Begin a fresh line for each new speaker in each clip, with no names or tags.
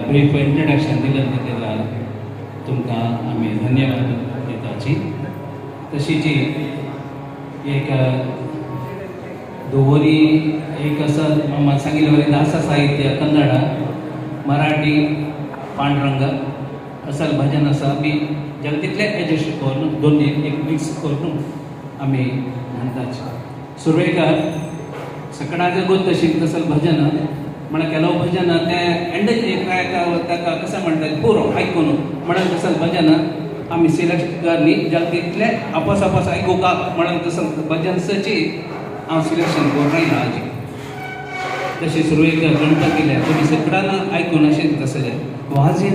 Brief introduction दिलं तेका तुमकां आमी धन्यवाद दिताची. तशीच एक दोवरी एक आसा म्हाका सांगिल्ले वरी दासा साहित्य कन्नडा मराठी पांडुरंग असल भजन आसा आमी जाल्यार तितले एडजस्ट करून दोन्ही एक मिक्स करून आमी म्हणटाचे. सुरवेकार सकाळाचे गोत तशी तसल भजन म्हणा केलो भजन ते एंड ताका कशें म्हणटात पुरो आयकून म्हणून तसल भजन आमी सिलेक्ट करनी जाल्यार तितले आपस आपस आयकूंक म्हणून तसल भजनची हांव सिलेक्शन करून रायला हाजी. तशें सुरवेकर गणपतीले तुमी सकाळान आयकून अशें तसले वाजे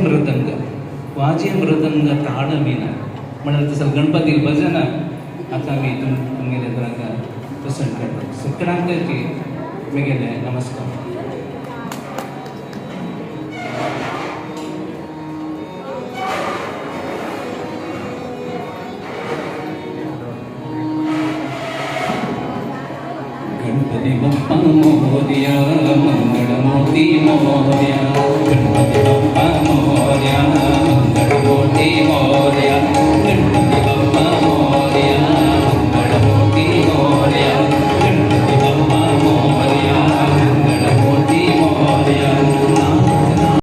मृदंग ताड विना म्हणून तसं गणपती भजन आता आमी तुमगेले घरांक पसंत करता. सकाळांक मेगेले नमस्कार. गणपती बाप्पा मोरया मंगळमूर्ती मोरया